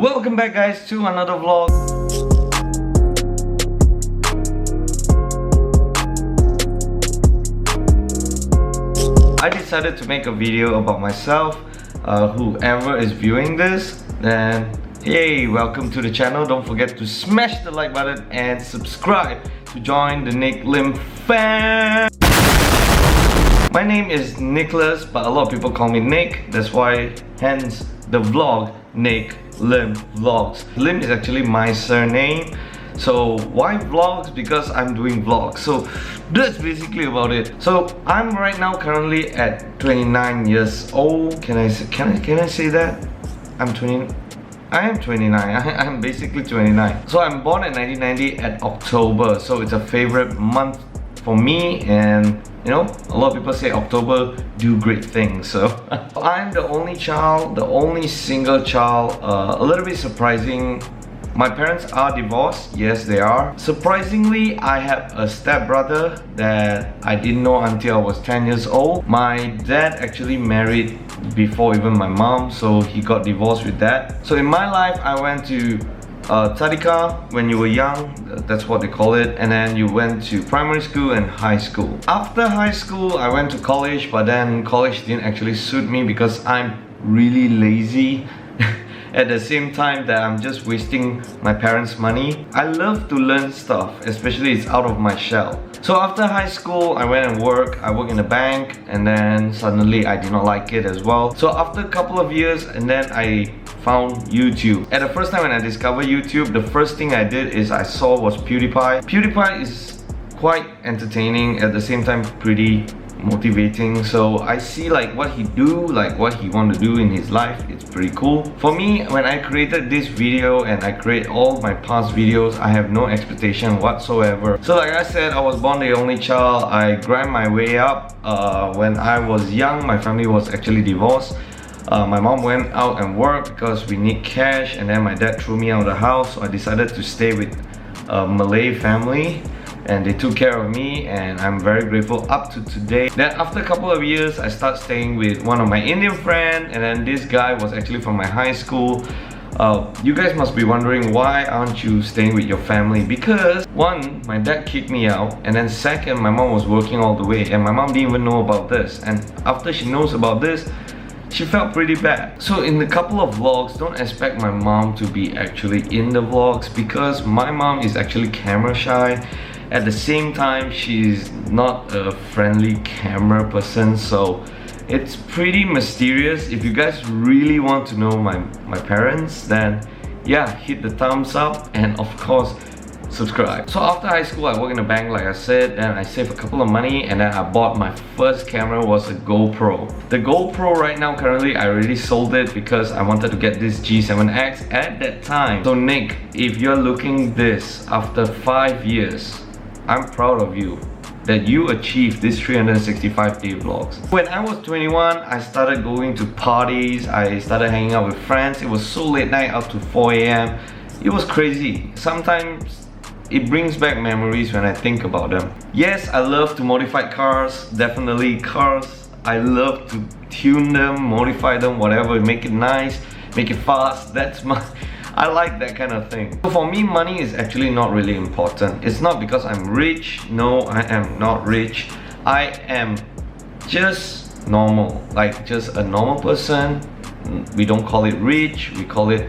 Welcome back guys to another vlog. I decided to make a video about myself. Whoever is viewing this, then hey, welcome to the channel. Don't forget to smash the like button and subscribe to join the Nicklim fam. My name is Nicholas, but a lot of people call me Nick. That's why, hence the vlog, Nicklimvlogs. Lim is actually my surname. So why vlogs? Because I'm doing vlogs. So that's basically about it. So I'm right now currently at 29 years old. Can I say that? I am 29. I'm basically 29. So I'm born in 1990 at October. So it's a favorite month for me, and you know, a lot of people say October do great things. So I'm the only child, the only single child. A little bit surprising, my parents are divorced. Yes, they are. Surprisingly, I have a stepbrother that I didn't know until I was 10 years old. My dad actually married before even my mom, so he got divorced with that. So in my life, I went to Tadika when you were young, that's what they call it, and then you went to primary school and high school. After high school, I went to college, but then college didn't actually suit me because I'm really lazy. At the same time that I'm just wasting my parents' money. I love to learn stuff, especially it's out of my shell. So after high school, I went and worked. I worked in a bank, and then suddenly I did not like it as well. So after a couple of years, and then I found YouTube. At the first time when I discovered YouTube, the first thing I did is I saw was PewDiePie. PewDiePie is quite entertaining, at the same time pretty motivating. So I see like what he do, like what he want to do in his life. It's pretty cool. For me, when I created this video and I create all my past videos, I have no expectation whatsoever. So like I said, I was born the only child. I grind my way up. When I was young, my family was actually divorced. My mom went out and worked because we need cash, and then my dad threw me out of the house. So I decided to stay with a Malay family, and they took care of me, and I'm very grateful up to today. Then after a couple of years, I started staying with one of my Indian friends, and then this guy was actually from my high school. You guys must be wondering, why aren't you staying with your family? Because one, my dad kicked me out, and then second, my mom was working all the way, and my mom didn't even know about this. And after she knows about this, she felt pretty bad. So in a couple of vlogs, don't expect my mom to be actually in the vlogs, because my mom is actually camera shy. At the same time, she's not a friendly camera person, so it's pretty mysterious. If you guys really want to know my parents, then yeah, hit the thumbs up and of course subscribe. So after high school, I worked in a bank like I said, then I saved a couple of money, and then I bought my first camera. Was a GoPro. The GoPro right now currently I already sold it because I wanted to get this G7X at that time. So Nick, if you're looking this after 5 years, I'm proud of you that you achieved this 365-day vlogs. When I was 21, I started going to parties. I started hanging out with friends. It was so late night, up to 4 AM. It was crazy. Sometimes it brings back memories when I think about them. Yes, I love to modify cars. Definitely cars. I love to tune them, modify them, whatever, make it nice, make it fast. That's my... I like that kind of thing. So for me, money is actually not really important. It's not because I'm rich. No, I am not rich. I am just normal, like just a normal person. We don't call it rich, we call it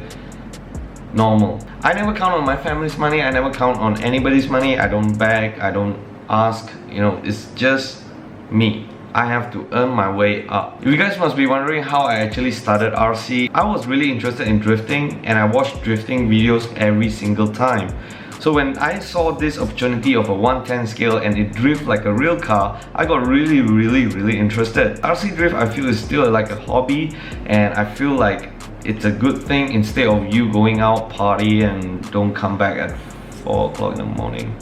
normal. I never count on my family's money. I never count on anybody's money. I don't beg, I don't ask, you know, it's just me. I have to earn my way up. You guys must be wondering how I actually started RC. I was really interested in drifting, and I watched drifting videos every single time. So when I saw this opportunity of a 1/10 scale and it drift like a real car, I got really interested. RC drift, I feel, is still like a hobby, and I feel like it's a good thing instead of you going out party and don't come back at 4 o'clock in the morning.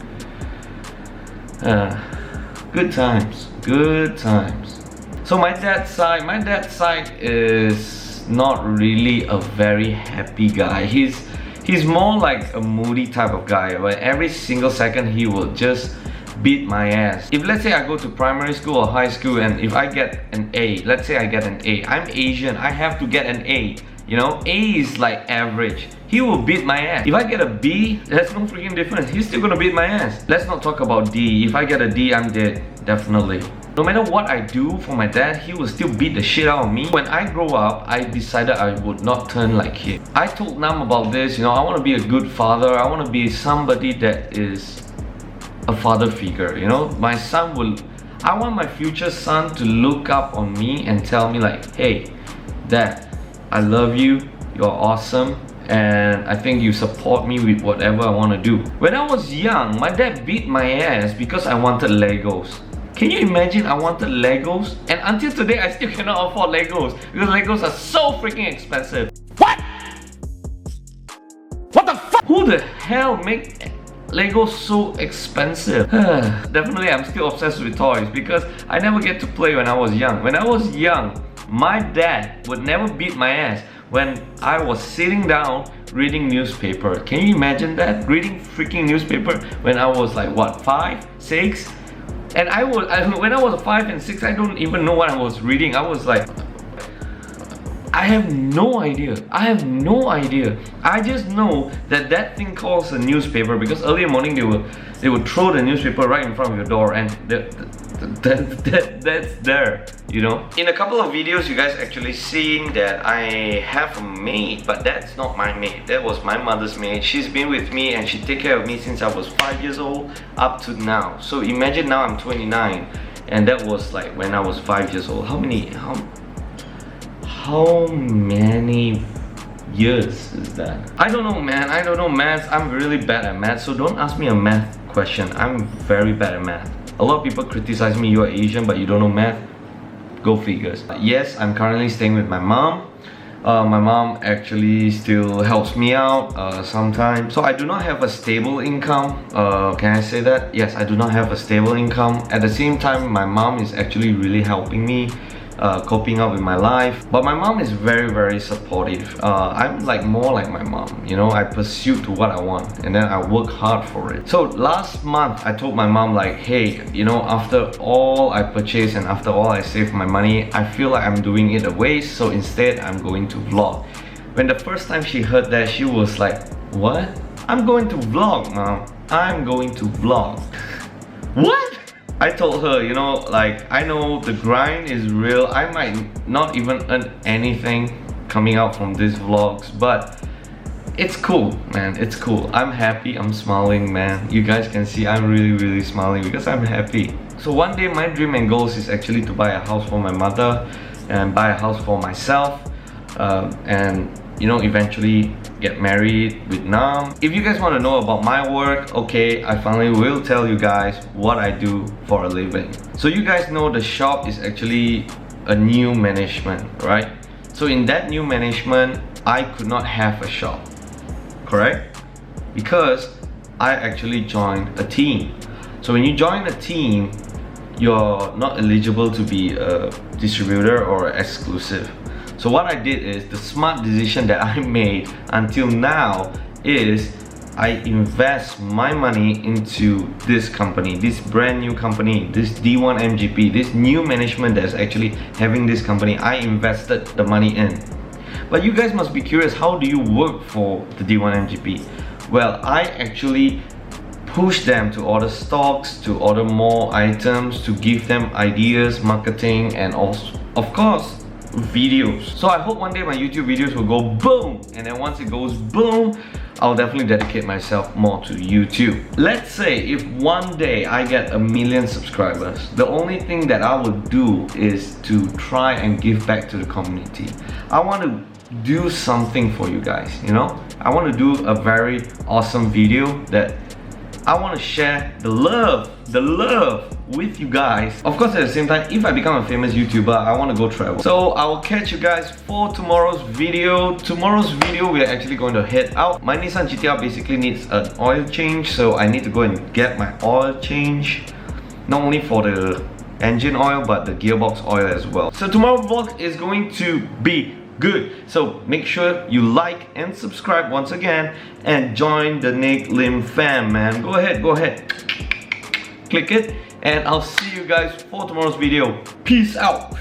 Good times. Good times. So my dad's side is not really a very happy guy. He's more like a moody type of guy, where every single second he will just beat my ass. If let's say I go to primary school or high school, and if I get an A, let's say I get an A, I'm Asian, I have to get an A. You know, A is like average. He will beat my ass. If I get a B, there's no freaking difference. He's still gonna beat my ass. Let's not talk about D. If I get a D, I'm dead. Definitely. No matter what I do for my dad, he will still beat the shit out of me. When I grow up, I decided I would not turn like him. I told Nam about this, you know, I want to be a good father. I want to be somebody that is a father figure, you know. My son will, I want my future son to look up on me and tell me like, hey, Dad, I love you, you're awesome, and I think you support me with whatever I want to do. When I was young, my dad beat my ass because I wanted Legos. Can you imagine I wanted Legos? And until today, I still cannot afford Legos because Legos are so freaking expensive. What? What the fuck? Who the hell make Legos so expensive? Definitely, I'm still obsessed with toys because I never get to play when I was young. When I was young, my dad would never beat my ass when I was sitting down reading newspaper. Can you imagine that? Reading freaking newspaper when I was like what, 5, 6? And when I was 5 and 6, I don't even know what I was reading. I was like, I have no idea. I have no idea. I just know that that thing calls a newspaper because early in the morning they would throw the newspaper right in front of your door, and that's there, you know. In a couple of videos, you guys actually seen that I have a maid, but that's not my maid. That was my mother's maid. She's been with me and she take care of me since I was 5 years old up to now. So imagine now I'm 29, and that was like when I was 5 years old. How many years is that? I don't know, man. I don't know maths. I'm really bad at math, so don't ask me a math question. I'm very bad at math. A lot of people criticize me, you're Asian but you don't know math. Go figures. Yes, I'm currently staying with my mom. My mom actually still helps me out sometimes. So I do not have a stable income. Can I say that? Yes, I do not have a stable income. At the same time, my mom is actually really helping me coping up with my life. But my mom is very supportive. I'm like more like my mom, you know. I pursue to what I want and then I work hard for it. So last month I told my mom like, hey, you know, after all I purchased and after all I saved my money, I feel like I'm doing it a waste, so instead I'm going to vlog. When the first time she heard that, she was like, what? I'm going to vlog, Mom. I'm going to vlog. What? I told her, you know, like, I know the grind is real. I might not even earn anything coming out from these vlogs, but it's cool, man. It's cool. I'm happy. I'm smiling, man. You guys can see I'm really smiling because I'm happy. So one day my dream and goals is actually to buy a house for my mother and buy a house for myself, and you know, eventually get married with Nam. If you guys want to know about my work, okay, I finally will tell you guys what I do for a living. So you guys know the shop is actually a new management, right? So in that new management, I could not have a shop, correct? Because I actually joined a team. So when you join a team, you're not eligible to be a distributor or exclusive. So what I did is, the smart decision that I made until now is I invest my money into this company, this brand new company, this D1MGP, this new management that's actually having this company. I invested the money in. But you guys must be curious, how do you work for the D1MGP? Well, I actually push them to order stocks, to order more items, to give them ideas, marketing, and also, of course, videos. So I hope one day my YouTube videos will go boom, and then once it goes boom, I'll definitely dedicate myself more to YouTube. Let's say if one day I get 1 million subscribers, the only thing that I would do is to try and give back to the community. I want to do something for you guys, you know. I want to do a very awesome video that I want to share the love with you guys. Of course, at the same time, if I become a famous YouTuber, I want to go travel. So I will catch you guys for tomorrow's video. Tomorrow's video, we are actually going to head out. My Nissan GTR basically needs an oil change, so I need to go and get my oil change. Not only for the engine oil, but the gearbox oil as well. So tomorrow's vlog is going to be good. So make sure you like and subscribe once again and join the Nicklim fam, man. Go ahead, click it, and I'll see you guys for tomorrow's video. Peace out.